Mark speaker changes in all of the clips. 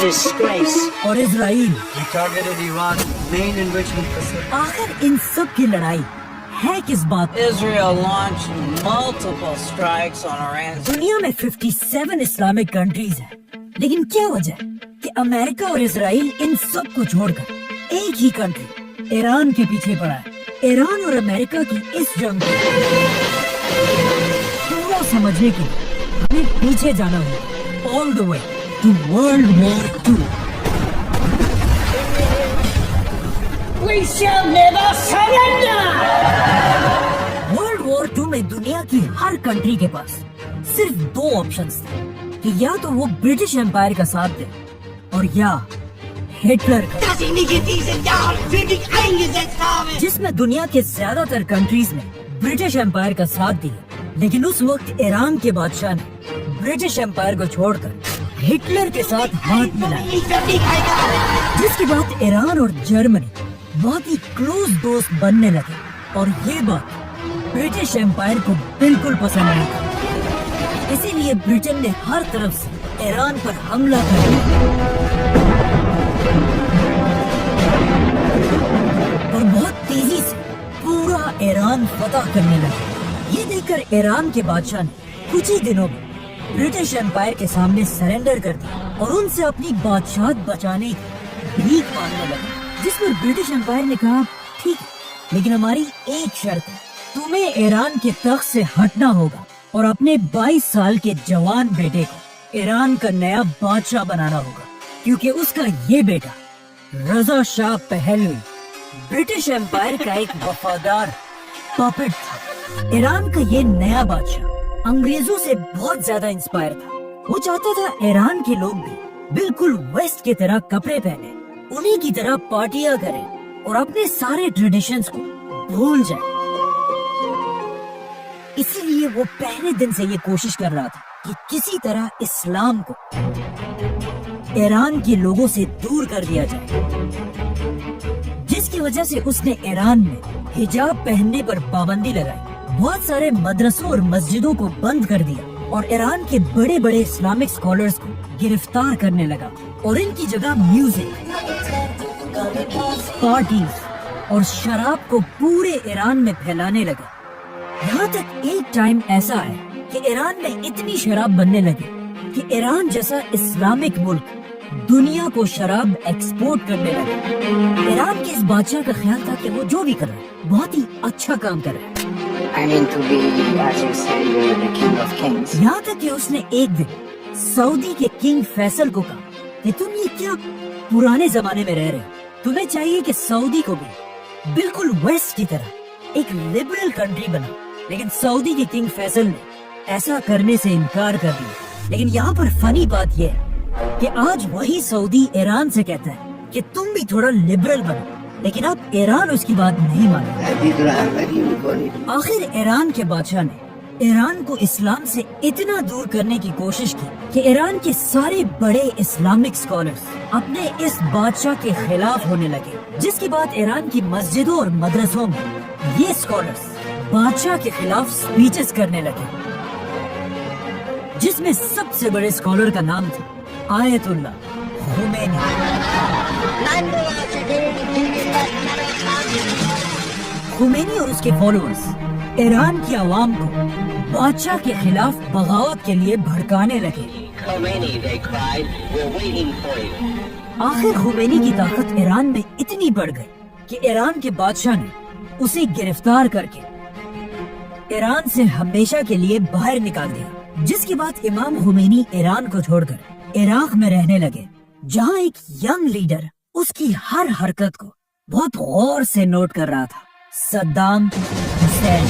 Speaker 1: disgrace.
Speaker 2: اور اسرائیل
Speaker 3: He targeted Iran's main enrichment facility.
Speaker 2: آخر ان سب کی لڑائی ہے کس بات؟
Speaker 1: Israel launched multiple strikes on Iran.
Speaker 2: دنیا میں 57 اسلامک کنٹریز ہیں، لیکن کیا وجہ ہے کہ امریکہ اور اسرائیل ان سب کو چھوڑ کر ایک ہی کنٹری ایران کے پیچھے پڑا ہے؟ ایران اور امریکہ کی اس جنگ کو پورا سمجھنے کے لیے ہمیں پیچھے جانا ہوگا، all the way to World War II۔
Speaker 1: We shall never surrender!
Speaker 2: World War II میں دنیا کی ہر کنٹری کے پاس صرف دو آپشنز تھے کہ یا تو وہ برٹش امپائر کا ساتھ دے اور یا ہٹلر کا، جس میں دنیا کے زیادہ تر کنٹریز نے برٹش امپائر کا ساتھ دیا، لیکن اس وقت ایران کے بادشاہ نے برٹش امپائر کو چھوڑ کر ہٹلر کے ساتھ ہاتھ ملایا، جس کے بعد ایران اور جرمنی بہت ہی کلوز دوست بننے لگے، اور یہ بات برٹش امپائر کو بالکل پسند نہیں تھی۔ اسی لیے برٹن نے ہر طرف سے ایران پر حملہ کر دیا اور بہت تیزی سے پورا ایران فتح کرنے لگا۔ یہ دیکھ کر ایران کے بادشاہ نے کچھ ہی دنوں میں برٹش امپائر کے سامنے سرنڈر کر دیا اور ان سے اپنی بادشاہت بچانے کی بھیک مانگنے لگا، جس پر برٹش امپائر نے کہا ٹھیک ہے، لیکن ہماری ایک شرط ہے، تمہیں ایران کے تخت سے ہٹنا ہوگا اور اپنے 22 سال کے جوان بیٹے کو ایران کا نیا بادشاہ بنانا ہوگا، کیونکہ اس کا یہ بیٹا رضا شاہ پہلوی برٹش امپائر کا ایک وفادار پاپٹ تھا۔ ایران کا یہ نیا بادشاہ انگریزوں سے بہت زیادہ انسپائر تھا، وہ چاہتا تھا ایران کے لوگ بھی بالکل ویسٹ کی طرح کپڑے پہنے، انہی کی طرح پارٹیاں کریں اور اپنے سارے ٹریڈیشنز کو بھول جائیں۔ اسی لیے وہ پہلے دن سے یہ کوشش کر رہا تھا کہ کسی طرح اسلام کو ایران کے لوگوں سے دور کر دیا جائے، جس کی وجہ سے اس نے ایران میں حجاب پہننے پر پابندی لگائی، بہت سارے مدرسوں اور مسجدوں کو بند کر دیا، اور ایران کے بڑے بڑے اسلامک اسکالرز کو گرفتار کرنے لگا، اور ان کی جگہ میوزک، پارٹیز اور شراب کو پورے ایران میں پھیلانے لگا۔ یہاں تک ایک ٹائم ایسا ہے کہ ایران میں اتنی شراب بننے لگی کہ ایران جیسا اسلامک ملک دنیا کو شراب ایکسپورٹ کرنے لگا۔ ایران کے اس بادشاہ کا خیال تھا کہ وہ جو بھی کر رہا ہے بہت ہی اچھا کام کر رہا ہے،
Speaker 1: I mean to be, as you say, you're the king of kings.
Speaker 2: یہاں تک کہ اس نے ایک دن سعودی کے کنگ فیصل کو کہا کہ تم یہ کیا پرانے زمانے میں رہ رہے ہو، تمہیں چاہیے کہ سعودی کو بھی بالکل ویسٹ کی طرح ایک لبرل کنٹری بنا، لیکن سعودی کے کنگ فیصل نے ایسا کرنے سے انکار کر دیا۔ لیکن یہاں پر فنی بات یہ ہے کہ آج وہی سعودی ایران سے کہتا ہے کہ تم بھی تھوڑا لبرل بنو، لیکن اب ایران اس کی بات نہیں مانا۔ آخر ایران کے بادشاہ نے ایران کو اسلام سے اتنا دور کرنے کی کوشش کی کہ ایران کے سارے بڑے اسلامک اسکالرز اپنے اس بادشاہ کے خلاف ہونے لگے، جس کے بعد ایران کی مسجدوں اور مدرسوں میں یہ اسکالرز بادشاہ کے خلاف سپیچز کرنے لگے، جس میں سب سے بڑے اسکالر کا نام تھا آیت اللہ خمینی۔ خمینی اور اس کے فالوورز ایران کی عوام کو بادشاہ کے خلاف بغاوت کے لیے بھڑکانے لگے۔ آخر خمینی کی طاقت ایران میں اتنی بڑھ گئی کہ ایران کے بادشاہ نے اسے گرفتار کر کے ایران سے ہمیشہ کے لیے باہر نکال دیا، جس کے بعد امام خمینی ایران کو چھوڑ کر عراق میں رہنے لگے، جہاں ایک ینگ لیڈر اس کی ہر حرکت کو بہت غور سے نوٹ کر رہا تھا، صدام حسین۔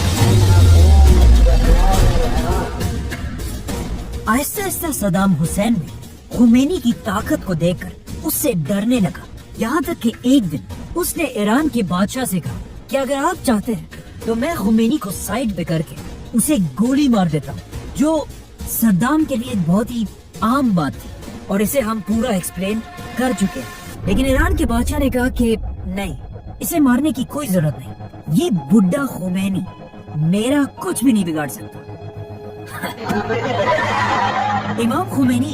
Speaker 2: آہستہ آہستہ صدام حسین نے خمینی کی طاقت کو دیکھ کر اس سے ڈرنے لگا، یہاں تک کہ ایک دن اس نے ایران کے بادشاہ سے کہا کہ اگر آپ چاہتے ہیں تو میں خمینی کو سائڈ پہ کر کے اسے گولی مار دیتا ہوں، جو صدام کے لیے بہت ہی عام بات تھی اور اسے ہم پورا ایکسپلین کر چکے ہیں۔ لیکن ایران کے بادشاہ نے کہا کہ نہیں، اسے مارنے کی کوئی ضرورت نہیں، یہ بڈھا خمینی میرا کچھ بھی نہیں بگاڑ سکتا۔ امام Khomeini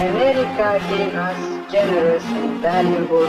Speaker 4: America gave us generous and valuable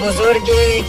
Speaker 3: بزرگ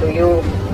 Speaker 4: to you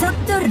Speaker 2: 70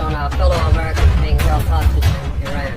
Speaker 4: On our fellow Americans being held hostage in Iran.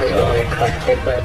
Speaker 3: آقای کارتر باید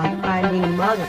Speaker 4: On finding mother.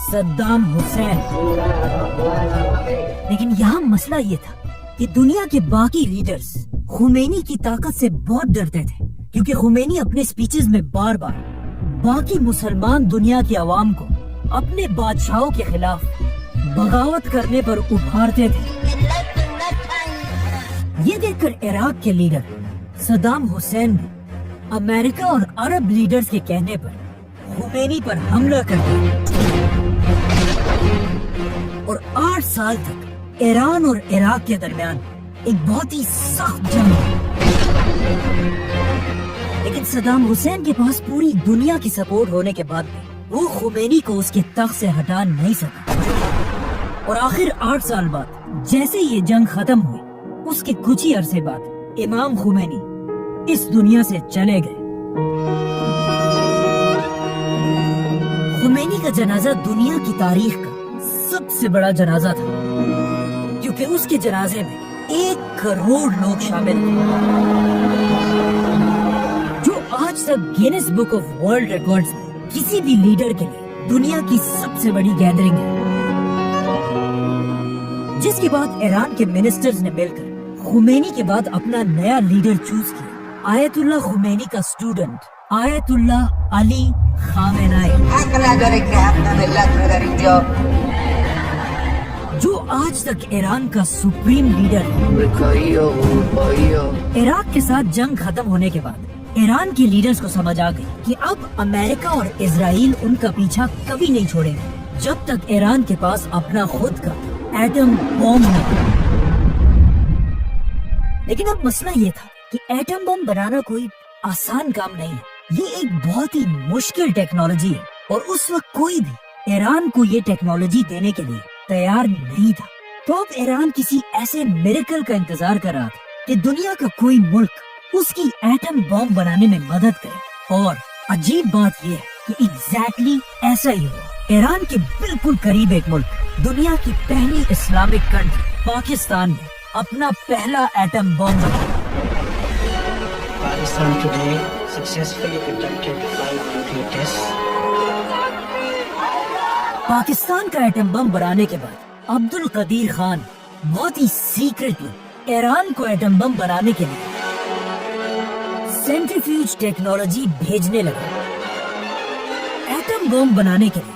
Speaker 2: Saddam Hussein. لیکن یہاں مسئلہ یہ تھا کہ دنیا کے باقی لیڈرز خمینی کی طاقت سے بہت ڈرتے تھے، کیونکہ خمینی اپنے سپیچز میں بار بار باقی مسلمان دنیا کی عوام کو اپنے بادشاہوں کے خلاف بغاوت کرنے پر ابھارتے تھے. یہ دیکھ کر عراق کے لیڈر صدام حسین نے امریکہ اور عرب لیڈرز کے کہنے پر خمینی پر حملہ کر دیا اور 8 سال تک ایران اور عراق کے درمیان ایک بہت ہی سخت جنگ ہوئی. لیکن صدام حسین کے پاس پوری دنیا کی سپورٹ ہونے کے بعد بھی وہ خمینی کو اس کے تخت سے ہٹا نہیں سکا. اور آخر 8 سال بعد جیسے یہ جنگ ختم ہوئی، اس کے کچھ ہی عرصے بعد امام خمینی اس دنیا سے چلے گئے. خمینی کا جنازہ دنیا کی تاریخ کا سب سے بڑا جنازہ تھا، کیونکہ اس کے جنازے میں 1 کروڑ لوگ شامل تھے، جو آج تک grains book of world records میں کسی بھی لیڈر کے لیے دنیا کی سب سے بڑی گیدرنگ ہے. جس کے بعد ایران کے منسٹرز نے مل کر خمینی کے بعد اپنا نیا لیڈر چوز کیا، آیت اللہ خمینی کا اسٹوڈنٹ آیت اللہ علی خامنائی، جو آج تک ایران کا سپریم لیڈر ہے. عراق کے ساتھ جنگ ختم ہونے کے بعد ایران کے لیڈرز کو سمجھ آ گئی کہ اب امریکہ اور اسرائیل ان کا پیچھا کبھی نہیں چھوڑیں گے جب تک ایران کے پاس اپنا خود کا ایٹم بم نہ ہو. لیکن اب مسئلہ یہ تھا کہ ایٹم بم بنانا کوئی آسان کام نہیں ہے، یہ ایک بہت ہی مشکل ٹیکنالوجی ہے، اور اس وقت کوئی بھی ایران کو یہ ٹیکنالوجی دینے کے لیے تیار نہیں تھا. تو اب ایران کسی ایسے میریکل کا انتظار کر رہا تھا کہ دنیا کا کوئی ملک اس کی ایٹم بم بنانے میں مدد کرے. اور عجیب بات یہ ہے کہ ایگزیکٹلی ایسا ہی ہوا. ایران کے بالکل قریب ایک ملک، دنیا کی پہلی اسلامک کنٹری پاکستان نے اپنا پہلا ایٹم بم بنایا.
Speaker 3: Pakistan today successfully conducted 5 nuclear tests.
Speaker 2: Pakistan کا ایٹم بم بنانے کے بعد عبد القدیر خان بہت ہی سیکریٹلی ایران کو ایٹم بم بنانے کے لیے سینٹریفیوج ٹیکنالوجی بھیجنے لگا. ایٹم بم بنانے کے لیے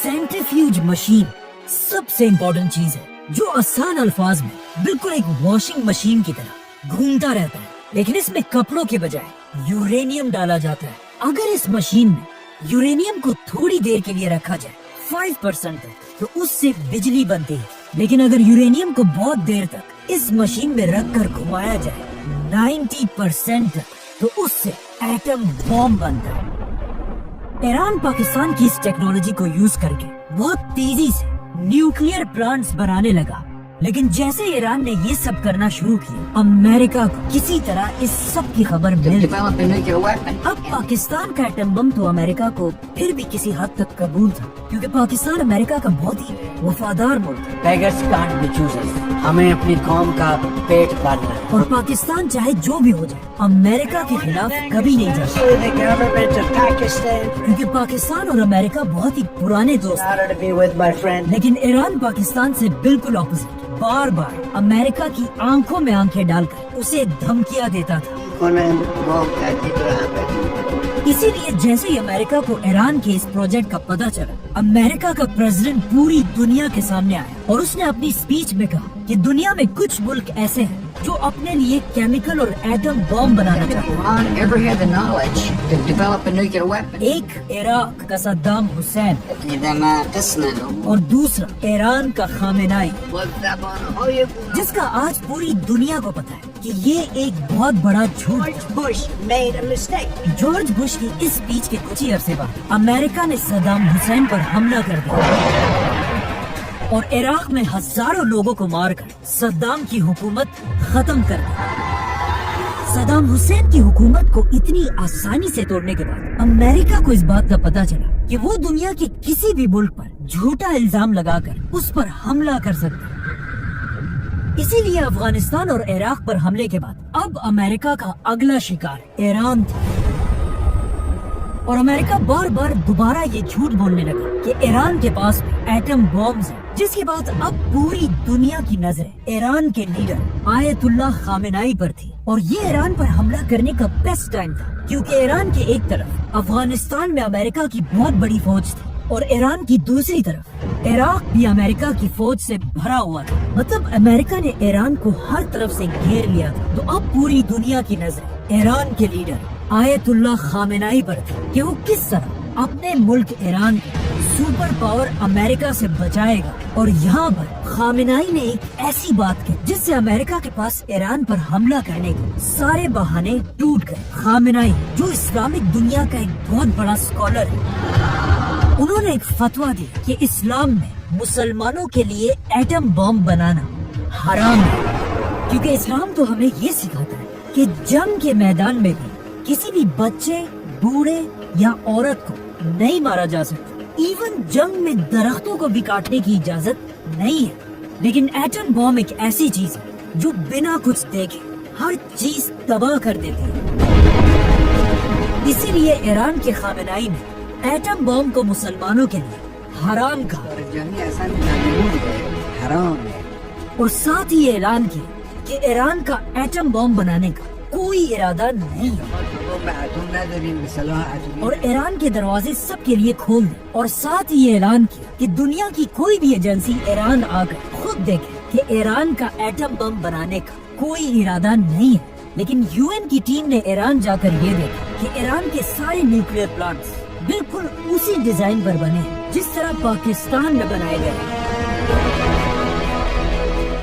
Speaker 2: سینٹریفیوج مشین سب سے امپورٹنٹ چیز ہے، جو آسان الفاظ میں بالکل ایک واشنگ مشین کی طرح گھومتا رہتا ہے، لیکن اس میں کپڑوں کے بجائے یورینیم ڈالا جاتا ہے. اگر اس مشین میں یورینیم کو تھوڑی دیر کے لیے رکھا جائے 5% تک تو اس سے بجلی بنتی ہے، لیکن اگر یورینیم کو بہت دیر تک اس مشین میں رکھ کر گھمایا جائے 90% تک تو اس سے ایٹم بم بنتا ہے. ایران پاکستان کی اس ٹیکنالوجی کو یوز کر کے بہت تیزی سے نیوکلیئر پلانٹس بنانے لگا. لیکن جیسے ایران نے یہ سب کرنا شروع کیا، امریکہ کو کسی طرح اس سب کی خبر مل گئی. اب پاکستان کا ایٹم بم تو امریکہ کو پھر بھی کسی حد تک قبول تھا، کیونکہ پاکستان امریکہ کا بہت ہی وفادار ملک ہے.
Speaker 1: Beggars can't be choosers. ہمیں اپنی قوم کا پیٹ پالنا ہے.
Speaker 2: اور پاکستان چاہے جو بھی ہو جائے امریکہ کے خلاف کبھی نہیں جا سکتا،
Speaker 1: The government of Pakistan
Speaker 2: کیونکہ پاکستان اور امریکہ بہت ہی پرانے دوست ہیں.
Speaker 1: honored to be with my friend.
Speaker 2: لیکن ایران پاکستان سے بالکل اپوزٹ بار بار امریکہ کی آنکھوں میں آنکھیں ڈال کر اسے دھمکیاں دیتا تھا. اسی لیے جیسے ہی امریکہ کو ایران کے اس پروجیکٹ کا پتہ چلا، امریکہ کا پریزیڈنٹ پوری دنیا کے سامنے آیا اور اس نے اپنی اسپیچ میں کہا کہ دنیا میں کچھ ملک ایسے ہیں جو اپنے لیے کیمیکل اور ایٹم بم بنانا چاہتے ہیں. ایک عراق کا صدام حسین اور دوسرا ایران کا خامنائی، جس کا آج پوری دنیا کو پتا ہے کہ یہ ایک بہت بڑا جھوٹ.
Speaker 1: Bush made a mistake.
Speaker 2: George Bush کی اس اسپیچ کے کچھ ہی عرصے بعد امریکہ نے صدام حسین پر حملہ کر دیا اور عراق میں ہزاروں لوگوں کو مار کر صدام کی حکومت ختم کر دی. صدام حسین کی حکومت کو اتنی آسانی سے توڑنے کے بعد امریکہ کو اس بات کا پتہ چلا کہ وہ دنیا کے کسی بھی ملک پر جھوٹا الزام لگا کر اس پر حملہ کر سکتا ہے. اسی لیے افغانستان اور عراق پر حملے کے بعد اب امریکہ کا اگلا شکار ایران تھا. اور امریکہ بار بار دوبارہ یہ جھوٹ بولنے لگا کہ ایران کے پاس ایٹم بامز ہیں، جس کے بعد اب پوری دنیا کی نظریں ایران کے لیڈر آیت اللہ خامنائی پر تھی، اور یہ ایران پر حملہ کرنے کا بیسٹ ٹائم تھا، کیونکہ ایران کے ایک طرف افغانستان میں امریکہ کی بہت بڑی فوج تھی اور ایران کی دوسری طرف عراق بھی امریکہ کی فوج سے بھرا ہوا تھا، مطلب امریکہ نے ایران کو ہر طرف سے گھیر لیا تھا۔ تو اب پوری دنیا کی نظریں ایران کے لیڈر آیت اللہ خامنائی پر تھی کہ وہ کس طرح اپنے ملک ایران کو سپر پاور امریکہ سے بچائے گا، اور یہاں پر خامنائی نے ایک ایسی بات کی جس سے امریکہ کے پاس ایران پر حملہ کرنے کے سارے بہانے ٹوٹ گئے۔ خامنائی جو اسلامک دنیا کا ایک بہت بڑا اسکالر ہے، انہوں نے ایک فتویٰ دی کہ اسلام میں مسلمانوں کے لیے ایٹم بم بنانا حرام ہے، کیونکہ اسلام تو ہمیں یہ سکھاتا ہے کہ جنگ کے میدان میں بھی کسی بھی بچے، بوڑھے یا عورت کو نہیں مارا جا سکتا، ایون جنگ میں درختوں کو بھی کاٹنے کی اجازت نہیں ہے۔ لیکن ایٹم بم ایک ایسی چیز ہے جو بنا کچھ دیکھے ہر چیز تباہ کر دیتی ہے، اسی لیے ایران کے خامنائی نے ایٹم بم کو مسلمانوں کے لیے حرام کہا اور ساتھ ہی اعلان کیا کہ ایران کا ایٹم بم بنانے کا کوئی ارادہ نہیں ہے، اور ایران کے دروازے سب کے لیے کھول دیں، اور ساتھ ہی اعلان کیا کہ دنیا کی کوئی بھی ایجنسی ایران آ کر خود دیکھے کہ ایران کا ایٹم بم بنانے کا کوئی ارادہ نہیں ہے۔ لیکن یو این کی ٹیم نے ایران جا کر یہ دیکھا کہ ایران کے سارے نیوکلیئر پلانٹس بالکل اسی ڈیزائن پر بنے ہیں جس طرح پاکستان میں بنائے گئے ہیں،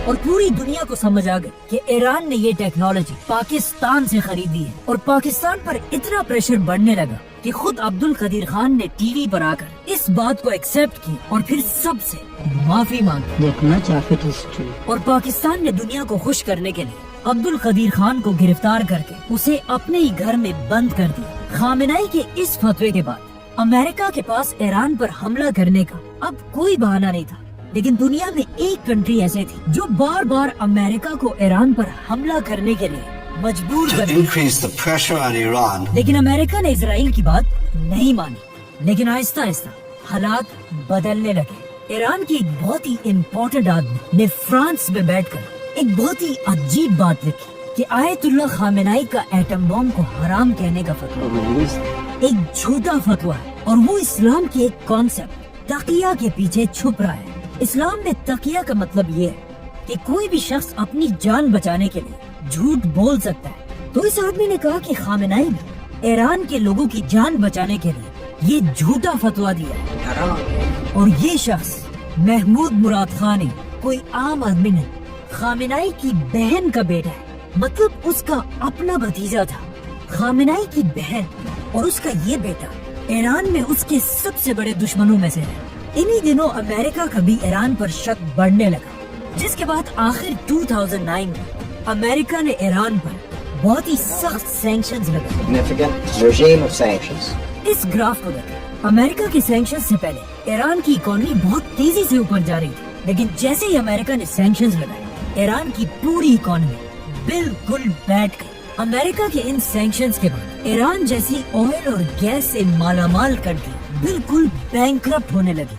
Speaker 2: اور پوری دنیا کو سمجھ آ گئی کہ ایران نے یہ ٹیکنالوجی پاکستان سے خریدی ہے، اور پاکستان پر اتنا پریشر بڑھنے لگا کہ خود عبد القدیر خان نے ٹی وی پر آ کر اس بات کو ایکسپٹ کی اور پھر سب سے معافی مانگی، اور پاکستان نے دنیا کو خوش کرنے کے لیے عبد القدیر خان کو گرفتار کر کے اسے اپنے ہی گھر میں بند کر دیا۔ خامنائی کے اس فتوے کے بعد امریکہ کے پاس ایران پر حملہ کرنے کا اب کوئی بہانہ نہیں تھا، لیکن دنیا میں ایک کنٹری ایسے تھی جو بار بار امریکہ کو ایران پر حملہ کرنے کے لیے مجبور کر دیا، لیکن امریکہ نے اسرائیل کی بات نہیں مانی۔ لیکن آہستہ آہستہ حالات بدلنے لگے۔ ایران کی ایک بہت ہی امپورٹنٹ آدمی نے فرانس میں بیٹھ کر ایک بہت ہی عجیب بات لکھی کہ آیت اللہ خامنائی کا ایٹم بم کو حرام کہنے کا فتویٰ ایک جھوٹا فتویٰ ہے، اور وہ اسلام کے ایک کانسیپٹ تقیہ کے پیچھے چھپ رہا ہے۔ اسلام میں تقیہ کا مطلب یہ ہے کہ کوئی بھی شخص اپنی جان بچانے کے لیے جھوٹ بول سکتا ہے۔ تو اس آدمی نے کہا کہ خامنائی نے ایران کے لوگوں کی جان بچانے کے لیے یہ جھوٹا فتویٰ دیا ہے، اور یہ شخص محمود مراد خان کوئی عام آدمی نہیں، خامنائی کی بہن کا بیٹا ہے، مطلب اس کا اپنا بھتیجا تھا۔ خامنائی کی بہن اور اس کا یہ بیٹا ایران میں اس کے سب سے بڑے دشمنوں میں سے ہے۔ انہی دنوں امریکہ کا بھی ایران پر شک بڑھنے لگا، جس کے بعد آخر 2009 میں امریکہ نے ایران پر بہت ہی سخت سینکشنز لگائے۔ اس گراف کو دیکھیں، امریکہ کے سینکشنز سے پہلے ایران کی اکانومی بہت تیزی سے اوپر جا رہی تھی، لیکن جیسے ہی امریکہ نے سینکشنز لگائے ایران کی پوری اکانومی بالکل بیٹھ گئی۔ امریکہ کے ان سینکشنز کے بعد ایران جیسی آئل اور گیس سے مالا مال کنٹری بالکل بینکرپٹ ہونے لگی۔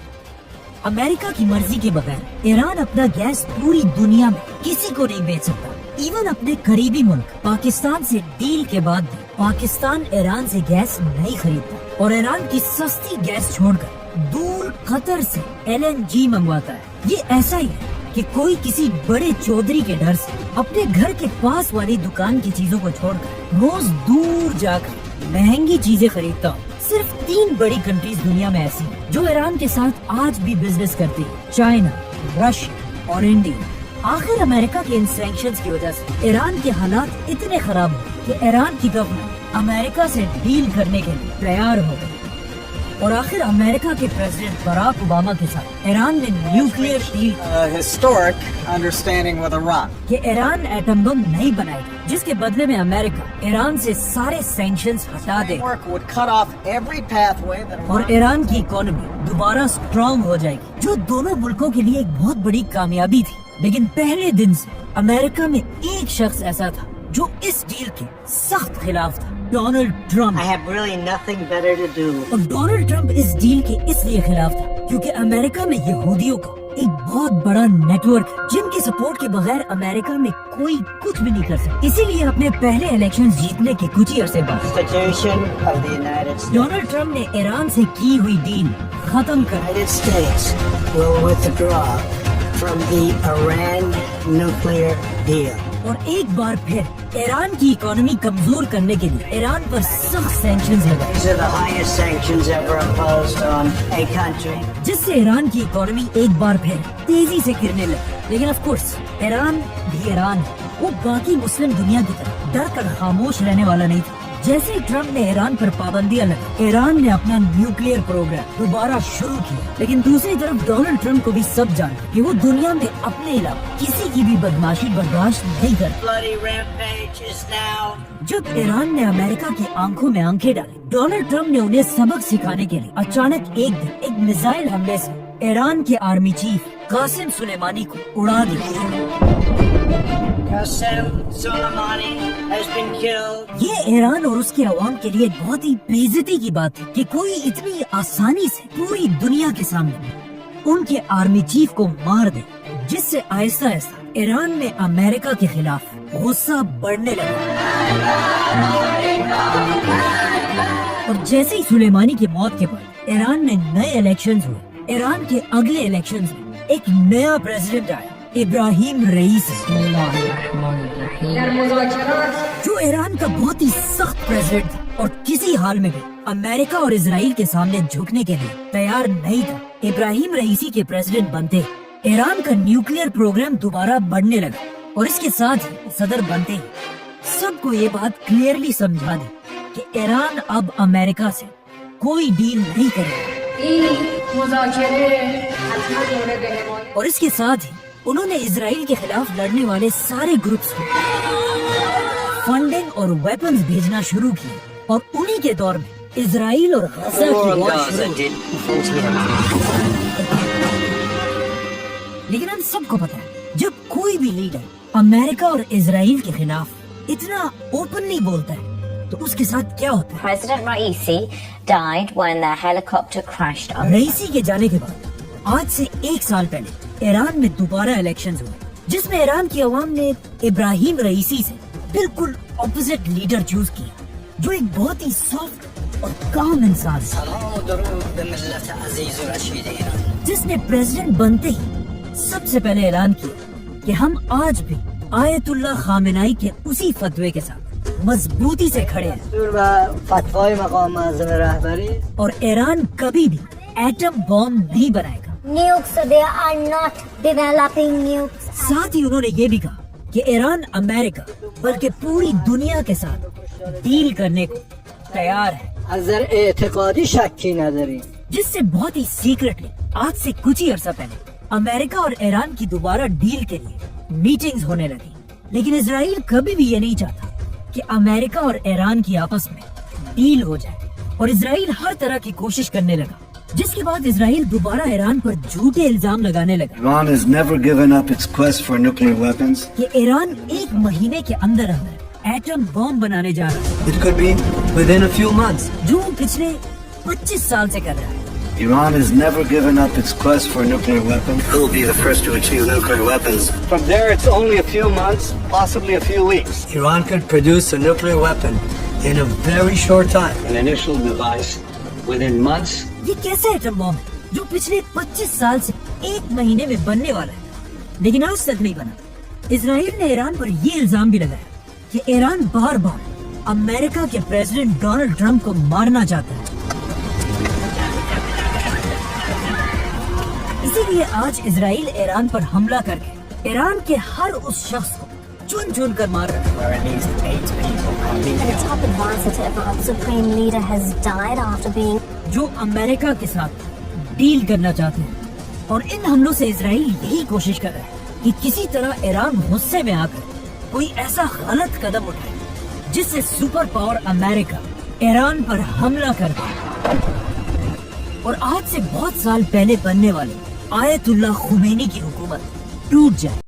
Speaker 2: امریکہ کی مرضی کے بغیر ایران اپنا گیس پوری دنیا میں کسی کو نہیں بیچ سکتا، ایون اپنے قریبی ملک پاکستان سے ڈیل کے بعد بھی پاکستان ایران سے گیس نہیں خریدتا، اور ایران کی سستی گیس چھوڑ کر دور قطر سے LNG منگواتا ہے۔ یہ ایسا ہی ہے کہ کوئی کسی بڑے چودھری کے ڈر سے اپنے گھر کے پاس والی دکان کی چیزوں کو چھوڑ کر روز دور جا کر مہنگی چیزیں خریدتا ہوں۔ صرف 3 بڑی کنٹریز دنیا میں ایسی ہیں جو ایران کے ساتھ آج بھی بزنس کرتی ہیں، چائنا، رشیا اور انڈیا۔ آخر امریکہ کے ان سینکشنز کی وجہ سے ایران کے حالات اتنے خراب ہوئے کہ ایران کی گورنمنٹ امریکہ سے ڈیل کرنے کے لیے تیار ہو گئی، اور آخر امریکہ کے پریزیڈنٹ براک اوباما کے ساتھ ایران نے nuclear deal
Speaker 1: historic understanding with Iran.
Speaker 2: کہ ایران ایٹم بم نہیں بنائے گا، جس کے بدلے میں امریکہ ایران سے سارے سینکشنز ہٹا دے گا،
Speaker 1: Framework would cut off every pathway that
Speaker 2: اور ایران کی اکانومی دوبارہ سٹرونگ ہو جائے گی، جو دونوں ملکوں کے لیے ایک بہت بڑی کامیابی تھی۔ لیکن پہلے دن سے امریکہ میں ایک شخص ایسا تھا جو اس ڈیل کے سخت خلاف تھا، Donald Trump.
Speaker 1: I have really nothing better to do.
Speaker 2: اور ڈونلڈ ٹرمپ اس ڈیل کے اس لیے خلاف تھا کیونکہ امریکہ میں یہودیوں کا ایک بہت بڑا نیٹ ورک ہے جن کی سپورٹ کے بغیر امریکہ میں کوئی کچھ بھی نہیں کر سکتا. اسی لیے اپنے پہلے الیکشن جیتنے کے کچھ ہی عرصے بعد
Speaker 1: Constitution of the United States.
Speaker 2: Donald Trump نے ایران سے کی ہوئی ڈیل ختم کر
Speaker 1: United States will withdraw from the Iran nuclear deal.
Speaker 2: اور ایک بار پھر ایران کی اکانومی کمزور کرنے کے لیے ایران پر سخت سینکشنز لگائے
Speaker 1: These are the highest sanctions ever imposed on a country.
Speaker 2: جس سے ایران کی اکانومی ایک بار پھر تیزی سے گرنے لگی. لیکن آف کورس ایران بھی ایران ہے، وہ باقی مسلم دنیا کی طرح ڈر کر خاموش رہنے والا نہیں تھا. جیسے ہی ٹرمپ نے ایران پر پابندیاں لگا، ایران نے اپنا نیوکلیئر پروگرام دوبارہ شروع کیا. لیکن دوسری طرف ڈونلڈ ٹرمپ کو بھی سب جانتے کہ وہ دنیا میں اپنے علاوہ کسی کی بھی بدماشی برداشت نہیں کرتا.
Speaker 1: Bloody rampage is now.
Speaker 2: جب ایران نے امریکہ کی آنکھوں میں آنکھیں ڈالی، ڈونلڈ ٹرمپ نے انہیں سبق سکھانے کے لیے اچانک ایک دن ایک میزائل حملے سے ایران کے آرمی چیف قاسم سلیمانی کو اڑا دیا.
Speaker 1: Qasem Soleimani has been killed.
Speaker 2: یہ ایران اور اس کے عوام کے لیے بہت ہی بے عزتی کی بات ہے کہ کوئی اتنی آسانی سے پوری دنیا کے سامنے ان کے آرمی چیف کو مار دے، جس سے آہستہ آہستہ ایران میں امریکہ کے خلاف غصہ بڑھنے لگا. اور جیسے ہی سلیمانی کی موت کے بعد ایران میں نئے الیکشنز ہوئے. ایران کے اگلے الیکشنز میں ایک نیا پریزیڈنٹ آیا، ابراہیم رئیسی، جو ایران کا بہت ہی سخت پریزیڈنٹ تھا اور کسی حال میں بھی امریکہ اور اسرائیل کے سامنے جھکنے کے لیے تیار نہیں تھا. ابراہیم رئیسی کے پریزیڈنٹ بنتے ایران کا نیوکلیئر پروگرام دوبارہ بڑھنے لگا اور اس کے ساتھ ہی صدر بنتے ہی سب کو یہ بات کلیئرلی سمجھا دی کہ ایران اب امریکہ سے کوئی ڈیل نہیں کرے گا. اور اس کے ساتھ ہی انہوں نے اسرائیل کے خلاف لڑنے والے سارے گروپس کو فنڈنگ اور ویپنز بھیجنا شروع کیے اور انہی کے دور میں اسرائیل اور غزہ کی وار شروع ہوئی. لیکن ہم سب کو پتا ہے جب کوئی بھی لیڈر امریکہ اور اسرائیل کے خلاف اتنا اوپنلی بولتا ہے تو اس کے ساتھ کیا ہوتا ہے.
Speaker 5: President Raisi died when their helicopter crashed on.
Speaker 2: Raisi کے جانے کے بعد آج سے 1 سال پہلے ایران میں دوبارہ الیکشنز ہوئے جس میں ایران کی عوام نے ابراہیم رئیسی سے بالکل اپوزٹ لیڈر چوز کیا، جو ایک بہت ہی سافٹ اور کام انسان جس نے پریزیڈنٹ بنتے ہی سب سے پہلے اعلان کیا کہ ہم آج بھی آیت اللہ خامنائی کے اسی فتوے کے ساتھ مضبوطی سے کھڑے ہیں
Speaker 1: فتوای مقام اعظم رهبری.
Speaker 2: اور ایران کبھی بھی ایٹم بم نہیں بنائے گا.
Speaker 5: Nukes, they are not developing nukes.
Speaker 2: ساتھ ہی انہوں نے یہ بھی کہا کہ ایران امریکہ بلکہ پوری دنیا کے ساتھ ڈیل کرنے کو تیار ہے،
Speaker 1: از نظر اعتقادی شکی نداریم.
Speaker 2: جس سے بہت ہی سیکرٹلی آج سے کچھ ہی عرصہ پہلے امریکہ اور ایران کی دوبارہ ڈیل کے لیے میٹنگز ہونے لگی. لیکن اسرائیل کبھی بھی یہ نہیں چاہتا کہ امریکہ اور ایران کی آپس میں ڈیل ہو جائے اور اسرائیل ہر طرح کی کوشش کرنے لگا، جس کے بعد اسرائیل دوبارہ ایران پر جھوٹے الزام لگانے لگا.
Speaker 6: Iran has never given up its quest for nuclear weapons.
Speaker 2: کہ ایران 1 مہینے کے اندر ایٹم بم بنانے جا رہا ہے،
Speaker 7: It could be within a few months.
Speaker 2: جو پچھلے 25 سال سے کر رہا ہے.
Speaker 6: Iran has never given up its quest for nuclear weapons. It will be the first to achieve nuclear weapons.
Speaker 8: From there, it's only a few months, possibly a few weeks.
Speaker 7: Iran could produce a nuclear weapon in a very short time.
Speaker 8: An initial device within months.
Speaker 2: یہ کیسا atom bomb ہے جو پچھلے 25 سال سے 1 مہینے میں بننے والا ہے لیکن آج تک نہیں بنا. اسرائیل نے ایران پر یہ الزام بھی لگایا کہ ایران بار بار امریکہ کے پریزیڈنٹ ڈونلڈ ٹرمپ کو مارنا چاہتا ہے. اسی لیے آج اسرائیل ایران پر حملہ کر کے ایران کے ہر اس شخص کو چن چن کر مار رہا ہے.
Speaker 5: The top advisor to Iran's supreme leader has died after being.
Speaker 2: جو امریکہ کے ساتھ ڈیل کرنا چاہتے ہیں اور ان حملوں سے اسرائیل یہی کوشش کر رہا ہے کہ کسی طرح ایران غصے میں آ کر کوئی ایسا غلط قدم اٹھائے جس سے سپر پاور امریکہ ایران پر حملہ کر دے اور آج سے بہت سال پہلے بننے والے آیت اللہ خمینی کی حکومت ٹوٹ جائے.